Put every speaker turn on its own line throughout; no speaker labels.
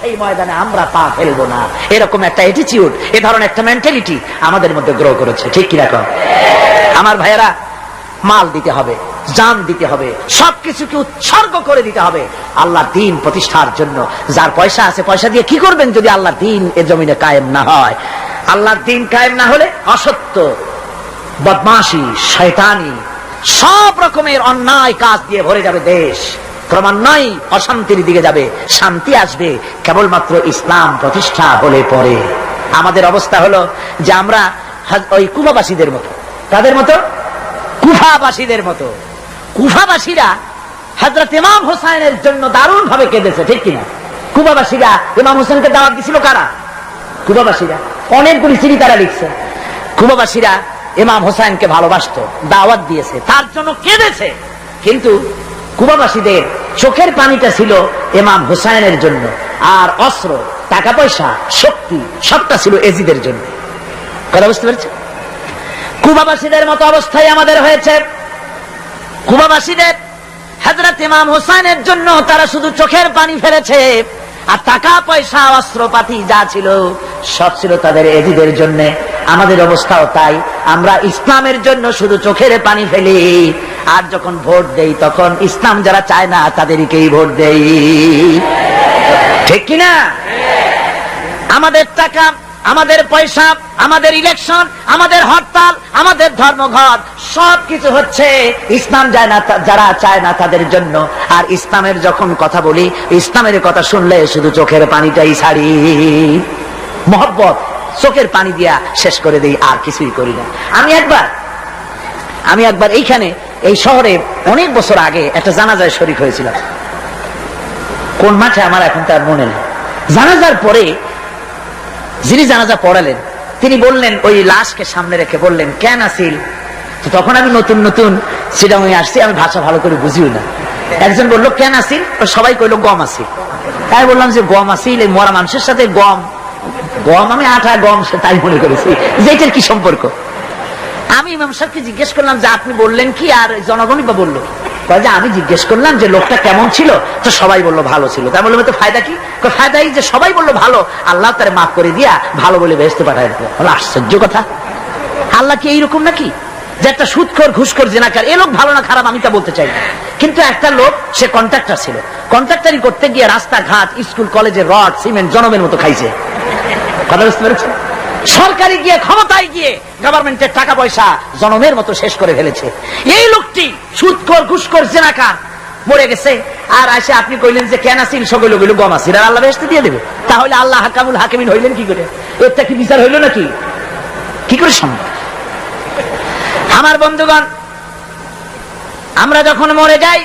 সেই ময়দানে আমরা পা ফেলবো না, এরকম একটা অ্যাটিটিউড, এ ধরনের একটা মেন্টালিটি আমাদের মধ্যে গ্রো করেছে। ঠিক কি রকম? আমার ভাইয়েরা, মাল দিতে হবে, জান দিতে হবে, সবকিছুকে উৎসর্গ করে দিতে হবে আল্লাহর দ্বীন প্রতিষ্ঠার জন্য। যার পয়সা আছে, পয়সা দিয়ে কি করবেন যদি আল্লাহর দ্বীন এ জমিনে কায়েম না হয়? আল্লাহর দ্বীন কায়েম না হলে অসত্য, বদমাশি, শয়তানি, সব রকমের অন্যায় কাজ দিয়ে ভরে যাবে দেশ, ক্রমান্বয়ে অশান্তির দিকে যাবে। শান্তি আসবে কেবলমাত্র ইসলাম প্রতিষ্ঠা হলে পরে। আমাদের অবস্থা হলো যে আমরা ওই কুফাবাসীদের মতো। তাদের মতো? কুফাবাসীদের মতো। কুফাবাসীরা হযরত ইমাম হোসেনের জন্য দারুণ ভাবে কেঁদেছে। ঠিক কিনা? কুফাবাসীরা ইমাম হোসেনকে দাওয়াত দিছিল কারা? কুফাবাসীরা। অনেকগুলি চিঠি তারা লিখছে। কুফাবাসীরা ইমাম হোসেনকে ভালোবাসতো, দাওয়াত দিয়েছে, তার জন্য কেঁদেছে। কিন্তু কুফাবাসীদের চোখের পানিটা ছিল ইমাম হোসেনের জন্য, আর অস্ত্র, টাকা পয়সা, শক্তি সবটা ছিল এজিদের জন্য। কথা বুঝতে পেরেছে? কুফাবাসীদের মতো অবস্থায় আমাদের হয়েছে। কুফাবাসীদের হযরত ইমাম হোসেনের জন্য তারা শুধু চোখের পানি ফেলেছে, আর টাকা পয়সা, অস্ত্রপাতি যা ছিল সব ছিল তাদের এজিদের জন্য। আমাদের অবস্থাও তাই। আমরা ইসলামের জন্য শুধু চোখের পানি ফেলি, আর যখন ভোট দেই তখন ইসলাম যারা চায় না তাদেরকেই ভোট দেই। ঠিক কিনা? আমাদের টাকা, আমাদের পয়সা, আমাদের ইলেকশন, আমাদের হরতাল, আমাদের ধর্মঘট সবকিছু হচ্ছে ইসলাম যায় না, যারা চায় না তাদের জন্য। আর ইসলামের যখন কথা বলি, ইসলামের কথা শুনলে শুধু চোখের পানিটাই ছাড়ি, মহব্বত চোখের পানি দিয়া শেষ করে দেই, আর কিছুই করি না। আমি একবার এইখানে এই শহরে অনেক বছর আগে একটা জানাজায় শরীক হয়েছিলাম। কোন মাঠে আমার এখন তার মনে নেই। জানাজার পরে যিনি জানাজা পড়ালেন তিনি বললেন, ওই লাশকে সামনে রেখে বললেন, কেন আসিল? তো তখন আমি নতুন নতুন সেটা আসছি, আমি ভাষা ভালো করে বুঝিও না। একজন বললো কেন আসিল? সবাই কইলো গম আসিল। তাই বললাম যে গম আসিল, এই মরা মানুষের সাথে গম, আমি আটা গম তাই মনে করেছি, যে এটার কি সম্পর্ক? আমি ইমাম সাহেবকে জিজ্ঞেস করলাম যে আপনি বললেন কি, আর জনগণই বা বললো? যে আমি জিজ্ঞেস করলাম যে লোকটা কেমন ছিল, তো সবাই বললো ভালো ছিল। তাই বললাম তো ফায়দা কি? ফায়দা এই যে সবাই বললো ভালো, আল্লাহ তারে মাফ করে দিয়া ভালো বলে বেহেশতে পাঠায় দিল। আশ্চর্য কথা! আল্লাহ কি এইরকম নাকি যে একটা সুদখোর, ঘুষখোর, জিনাকার, এ লোক ভালো না খারাপ আমি তা বলতে চাই না, কিন্তু একটা লোক সে কন্ট্রাক্টর ছিল, কন্ট্রাক্টারি করতে গিয়ে রাস্তাঘাট, স্কুল কলেজের রড সিমেন্ট জনমের মতো খাইছে। কথা বুঝতে পেরেছেন? সরকারি গিয়ে, ক্ষমতায় গিয়ে গভর্নমেন্টের টাকা পয়সা জনমের মতো শেষ করে ফেলেছে। এই লোকটি সুদখোর, ঘুষখোর, জিনাকার মরে গেছে, আর আসে আপনি কইলেন যে কেন আসিল? সকল লোক গম আসিল, আর আল্লাহ বেহেশতে দিয়ে দেবে। তাহলে আল্লাহ হাকামুল হাকিমিন হইলেন কি করে? এরটা কি বিচার হইল নাকি? কি করে সম্ভব? আমার বন্ধুগণ, আমরা যখন মরে যাই,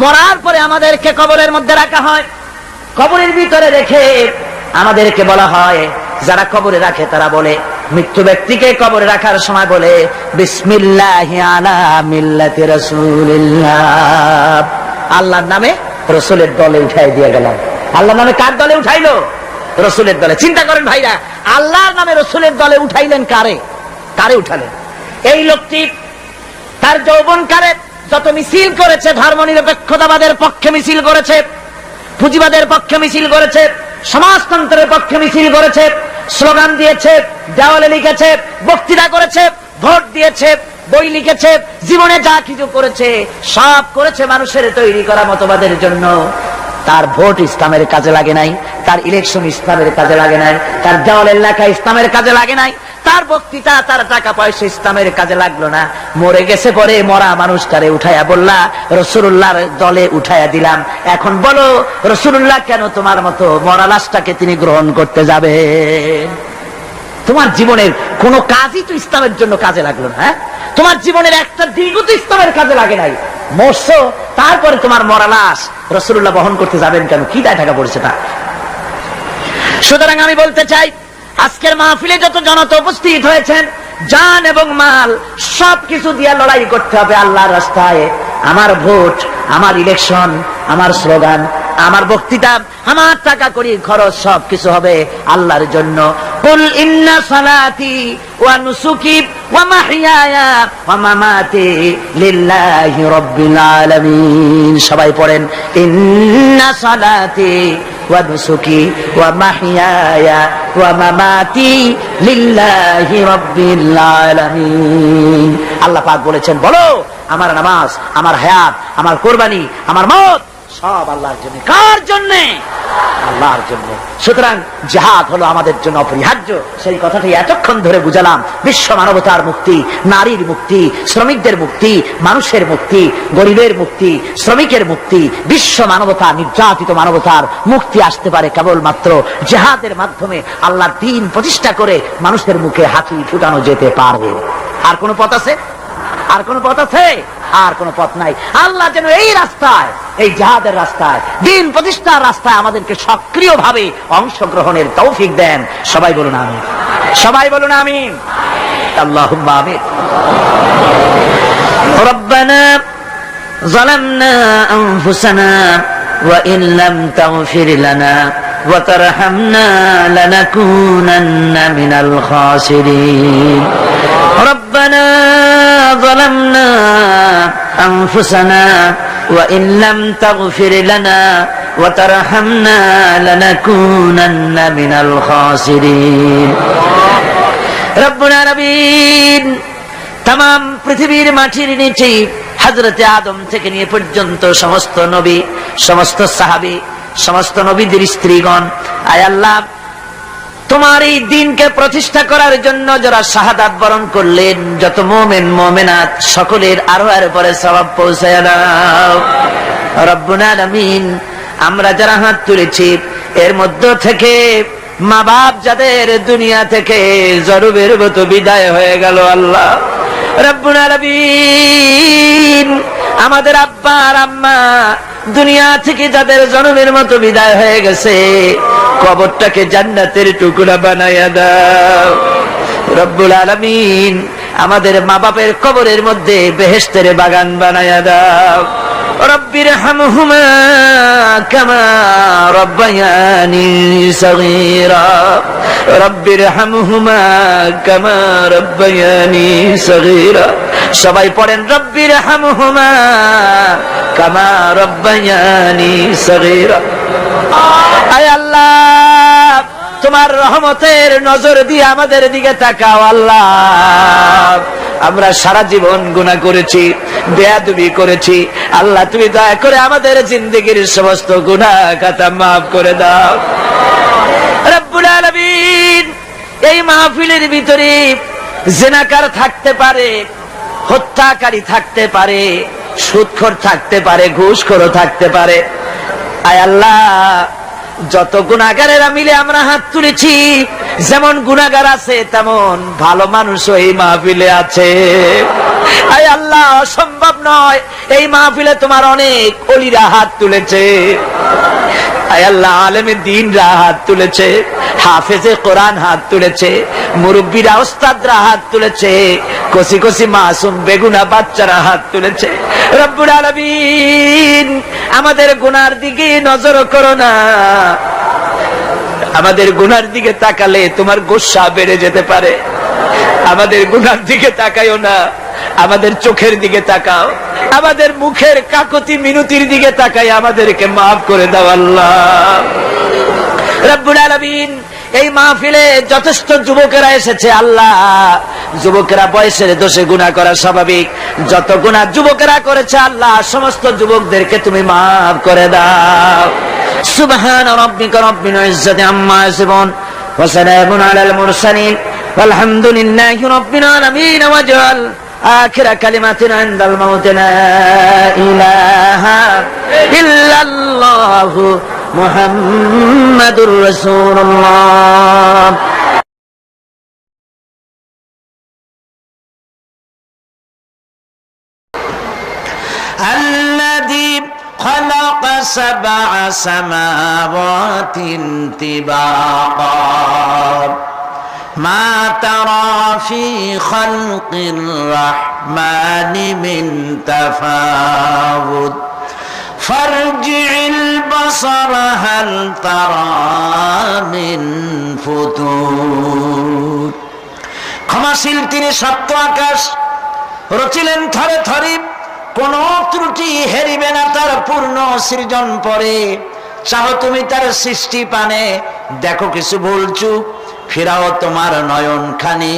মরার পরে আমাদেরকে কবরের মধ্যে রাখা হয়। কবরের ভিতরে রেখে আমাদেরকে বলা হয়, যারা কবরে রাখে তারা বলে, মৃত্যু ব্যক্তিকে কবরে রাখার সময় বলে, বিসমিল্লাহি আলা মিল্লাতি রাসূলিল্লাহ, আল্লাহর নামে রাসূলের দলে উঠাই দিয়ে গেলাম। আল্লাহর নামে কার দলে উঠাইলো? রাসূলের দলে। চিন্তা করেন ভাইরা, আল্লাহর নামে রাসূলের দলে উঠাইলেন কারে? কারে উঠালেন? এই লোকটি তার যৌবনকালে যত মিছিল করেছে, ধর্মনিরপেক্ষতাবাদের পক্ষে মিছিল করেছে, পুঁজিবাদের পক্ষে মিছিল করেছে, সমাজতন্ত্রের পক্ষে মিছিল করেছে, স্লোগান দিয়েছে, দেওয়ালে লিখেছে, বক্তৃতা করেছে, ভোট দিয়েছে, বই লিখেছে, জীবনে যা কিছু করেছে সব করেছে মানুষের তৈরি করা মতবাদের জন্য। তার ভোট ইসলামের কাজে লাগে নাই, তার ইলেকশন ইসলামের কাজে লাগে নাই, তার দেওয়ালের লেখা ইসলামের কাজে লাগে নাই, তার বক্তৃতা, তার টাকা পয়সা ইসলামের কাজে লাগলো না। মরে গেছে, পরে মরা মানুষটারে উঠাইয়া বললা রাসূলুল্লাহর দলে উঠাইয়া দিলাম। এখন বলো রাসূলুল্লাহ কেন তোমার মতো মরা লাশটাকে তিনি গ্রহণ করতে যাবে? তোমার জীবনের কোন কাজই তো ইসলামের জন্য কাজে লাগলো না। তোমার জীবনের একটা দিকও তো ইসলামের কাজে লাগে নাই। মরছো, তারপরে তোমার মরা লাশ রাসূলুল্লাহ বহন করতে যাবেন কেন? কি দায় টাকা পড়েছে তা? সুতরাং আমি বলতে চাই, আজকের মাহফিলে যত জনতা উপস্থিত হয়েছেন, জান এবং মাল সবকিছু দিয়ে লড়াই করতে হবে আল্লাহর রাস্তায়। আমার ভোট, আমার ইলেকশন, আমার স্লোগান, আমার বক্তৃতা, আমার টাকা করি খরচ সবকিছু হবে আল্লাহর জন্য। কুল ইন্না সালাতি ওয়া নুসুকি ওয়া মাহইয়ায়া ওয়া মামাতি লিল্লাহি রাব্বিল আলামিন। সবাই পড়েন, ইন্না সালাতি ওয়া নুসুকি ওয়া মাহইয়ায়া ওয়া মামাতি লিল্লাহি রাব্বিল আলামিন। আল্লাহ পাক বলেছেন, বলো আমার নামাজ, আমার হায়াত, আমার কুরবানি, আমার মত সব আল্লাহর জন্য। কার জন্য? আল্লাহর জন্য। সুতরাং জিহাদ হলো আমাদের জন্য অপরিহার্য। সেই কথাটি এতক্ষণ ধরে বুঝালাম। বিশ্ব মানবতার মুক্তি, নারীর মুক্তি, শ্রমিকদের মুক্তি, মানুষের মুক্তি, গরিবের মুক্তি, শ্রমিকের মুক্তি, বিশ্ব মানবতা, নির্যাতিত মানবতার মুক্তি আসতে পারে কেবলমাত্র জিহাদের মাধ্যমে। আল্লাহর দ্বীন প্রতিষ্ঠা করে মানুষের মুখে হাসি ফুটানো যেতে পারবে। আর কোন পথ আছে? আর কোন পথ আছে? আর কোন পথ নাই। আল্লাহ যেন এই রাস্তায়, এই জিহাদের রাস্তায়, দ্বীন প্রতিষ্ঠার রাস্তায় আমাদেরকে সক্রিয়ভাবে অংশগ্রহণের তৌফিক দেন। সবাই বলুন আমিন। সবাই বলুন আমিন। আল্লাহুম্মা আমিন। রব্বানা যালামনা আনফুসানা ওয়া ইন লাম তাগফির লানা ওয়া তারহামনা লানাকুনান্না মিনাল খাসিরিন। ربنا ظلمنا أنفسنا وإن لم تغفر لنا وترحمنا لنكونن من الخاسرين। رب العالمين तमाम পৃথিবীর মাটির নিচে হযরতে আদম থেকে নিয়ে পর্যন্ত সমস্ত নবী, সমস্ত সাহাবী, সমস্ত নবীদের স্ত্রীগণ, আয় আল্লাহ তোমার এই দ্বীনকে প্রতিষ্ঠা করার জন্য যারা শাহাদাত বরণ করলেন, যত মুমিন মুমিনাত সকলের আরোহের পরে সওয়াব পৌঁছায় দাও রব্বুল আলামিন। আমরা যারা হাত তুলেছি এর মধ্য থেকে মা বাপ যাদের দুনিয়া থেকে জরুবের মতো বিদায় হয়ে গেল, আল্লাহ রব্বুল আলামিন আমাদের আব্বা আর আম্মা দুনিয়া থেকে যাদের জনমের মতো বিদায় হয়ে গেছে, কবরটাকে জান্নাতের টুকরা বানাইয়া দাও রব্বুল আলামিন। আমাদের মা বাপের কবরের মধ্যে বেহেশতের বাগান বানাইয়া দাও। রব্বিরহামহুমা কামা রব্বায়ানি সগীরা, রব্বিরহামহুমা কামা রব্বায়ানি সগীরা। সবাই পড়েন রব্বিরহামহুমা কামা রব্বায়ানি সগীরা। আয় আল্লাহ তোমার রহমতের নজর দিয়ে আমাদের দিকে তাকাও আল্লাহ। আমরা সারা জীবন গুনাহ করেছি, বেয়াদবি করেছি, আল্লাহ তুমি দয়া করে আমাদের জিন্দেগীর সমস্ত গুনাহ খাতা মাফ করে দাও রব্বুল আলামিন। এই মাহফিলের ভিতরে জিনাকার থাকতে পারে, হত্যাকারী থাকতে পারে, সুদখোর থাকতে পারে, ঘুষখোরও থাকতে পারে। আয় আল্লাহ যত গুনাহগারেরা মিলে আমরা হাত তুলেছি, যেমন গুনাহগার আছে তেমন ভালো মানুষও এই মাহফিলে আছে। আয় আল্লাহ অসম্ভব নয়, এই মাহফিলে তোমার অনেক ওলিরা হাত তুলেছে। আয় আল্লাহ আলেমে দ্বীনরা হাত তুলেছে, হাফেজে কোরআন হাত তুলেছে, মুরব্বীরা ওস্তাদরা হাত তুলেছে, কচি কচি মাসুম বেগুনা বাচ্চারা হাত তুলেছে। রব্বুল আলামিন আমাদের গুনার দিকে নজর করো না। আমাদের গুনার দিকে তাকালে তোমার গোসা বেড়ে যেতে পারে। আমাদের গুনার দিকে তাকাইও না, আমাদের চোখের দিকে তাকাও, আমাদের মুখের কাকতি মিনতির দিকে তাকাই আমাদেরকে মাফ করে দাও আল্লাহ রব্বুল আলামিন। এই মাহফিলে যথেষ্ট যুবকেরা এসেছে আল্লাহ, যুবকেরা বয়সের দোষে গুনাহ করা স্বাভাবিক, যত গুনাহ যুবকেরা করেছে আল্লাহ সমস্ত যুবকদেরকে তুমি মাফ করে দাও। সুবহান রাব্বিকা রাব্বিল ইজ্জাতি আম্মা ইয়াসিফুন ওয়া সালামুন আলাল মুরসালিন ওয়ালহামদুলিল্লাহি রাব্বিল আলামিন। ওয়াজআল আখিরা কালিমাতিনা ইনদাল মাউত লা ইলাহা ইল্লাল্লাহু মুহাম্মাদুর রাসূলুল্লাহ। الذي خلق سبع سماوات طباقا ما ترى في خلق الرحمن من تفاوت فارجع البصر هل ترى من فتور। ক্ষমাশীল তিনি সপ্ত আকাশ রচিলেন থরে থরে, কোন ত্রুটি হেরিবে না তার পূর্ণ সৃজন পরে। চাও তুমি তার সৃষ্টি পানে, দেখো কিছু বলছু, ফিরাও তোমার নয়ন খানি,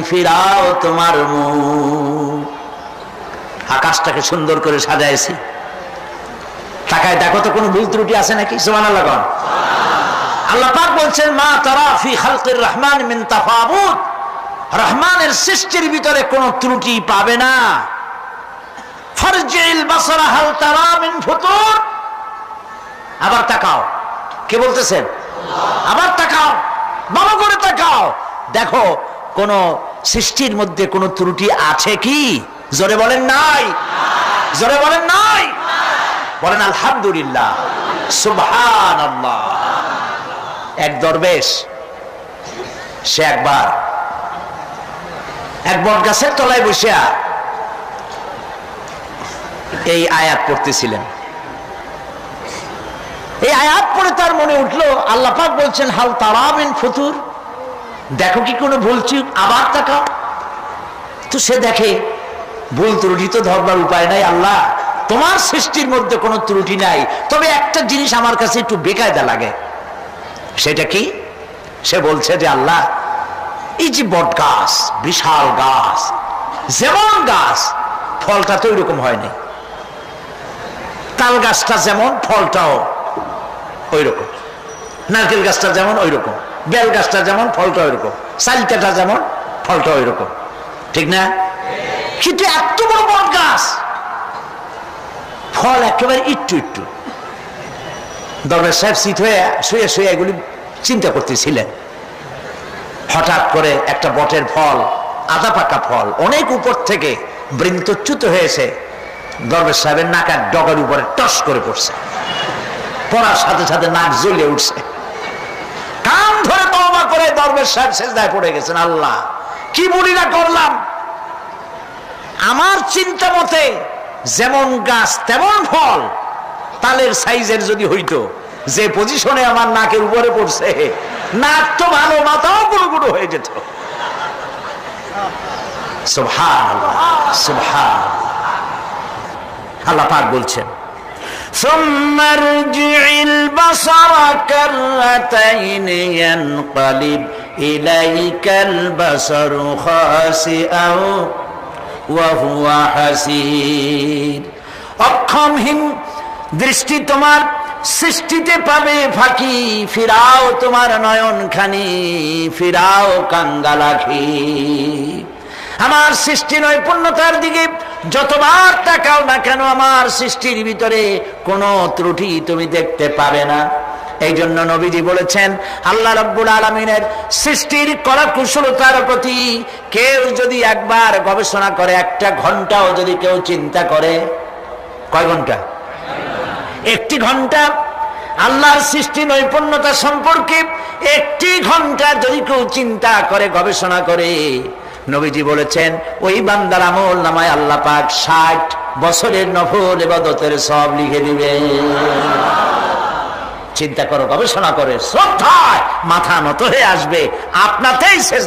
ফিরাও তোমার মুখ। আকাশটাকে সুন্দর করে সাজাইছি, তাকায় দেখো তো কোনো ভুল ত্রুটি আছে নাকি? সুবহানাল্লাহ। আল্লাহ পাক বলছেন, মা তারা ফি খালকির রহমান মিন তাফাউত, রহমানের সৃষ্টির ভিতরে কোনো ত্রুটি পাবে না। ফারজিল বাসারা হাল তারা মিন ফুতুর, আবার তাকাও। কে বলতেছেন? আবার তাকাও, ভালো করে তাকাও, দেখো কোন সৃষ্টির মধ্যে কোনো ত্রুটি আছে কি? জোরে বলেন নাই, জোরে বলেন নাই, বলেন আলহামদুলিল্লাহ, সুবহানাল্লাহ। এক দরবেশ, সে একবার এক বট গাছের তলায় বসিয়া এই আয়াত পড়তেছিলেন। এই আয়াত পড়ে তার মনে উঠলো, আল্লাহ পাক বলছেন হাল তারা মিন ফুতুর, দেখো কি কোনো ভুল চুক, আবার তাকাও। তো সে দেখে ভুল ত্রুটি তো ধরবার উপায় নাই, আল্লাহ তোমার সৃষ্টির মধ্যে কোনো ত্রুটি নাই, তবে একটা জিনিস আমার কাছে একটু বেকায়দা লাগে। সেটা কি? সে বলছে যে আল্লাহ, এই যে বট গাছ, বিশাল গাছ, যেমন গাছ ফলটা তো ওইরকম হয়নি, তাল গাছটা যেমন ফলটাও ওই রকম, নারকেল গাছটা যেমন ওই রকম, বেল গাছটা যেমন ফলটা ওই রকম, চালতাটা যেমন ফলটা ওই রকম, ঠিক না? কিন্তু এত বড় বট গাছ, ফল একেবারে একটু একটু। দরবেশ সাহেব শীত হয়ে শুয়ে শুয়ে এগুলি চিন্তা করতেছিলেন। হঠাৎ করে একটা বটের ফল, আধা পাকা ফল, অনেক উপর থেকে বৃন্তচ্যুত হয়েছে, দরবেশ সাহেবের নাকের ডগার উপরে টস করে পড়ছে। পড়ার সাথে সাথে নাক জ্বলে উঠছে, কান ধরে তওবা করে দরবেশ সাহেব সিজদায় পড়ে গেছেন। আল্লাহ, কি বলিনা করলাম, আমার চিন্তা মতে যেমন গাছ তেমন ফল, তালের সাইজের যদি হইতো, যে পজিশনে আমার নাকের উপরে পড়ছে, নাক তো ভালো, মাথাও গুঁড়ো গুঁড়ো হয়ে যেত। সুবহানাল্লাহ, সুবহানাল্লাহ। আল্লাহ পাক বলছেন, ثم ارجع البصر كرتين ينقلب إليك البصر خاسئا وهو حسير। অক্ষমহীন দৃষ্টি তোমার সৃষ্টিতে পাবে ফাঁকি, ফিরাও তোমার নয়ন খানি, ফিরাও কাঙ্গালাখি। আমার সৃষ্টি নৈপুণ্যতার দিকে যতবার তাকাও না কেন, আমার সৃষ্টির ভিতরে কোনো ত্রুটি তুমি দেখতে পাবে না। এই জন্য নবীজি বলেছেন, আল্লাহ রাব্বুল আলামিনের সৃষ্টির কলা কুশলতার প্রতি কেউ যদি একবার গবেষণা করে, একটা ঘন্টাও যদি কেউ চিন্তা করে, কয় ঘন্টা? একটি ঘন্টা আল্লাহর সৃষ্টি নৈপুণ্যতা সম্পর্কে একটি ঘন্টা যদি কেউ চিন্তা করে, গবেষণা করে, নবীজি বলেছেন ওই বান্দার আমল নামায় আল্লাহ পাক 60 বছরের নফল ইবাদতের সব লিখে দিবে। চিন্তা করো, গবেষণা করে, শ্রদ্ধায় মাথা নত হয়ে আসবে, আপনাতেই শেষ।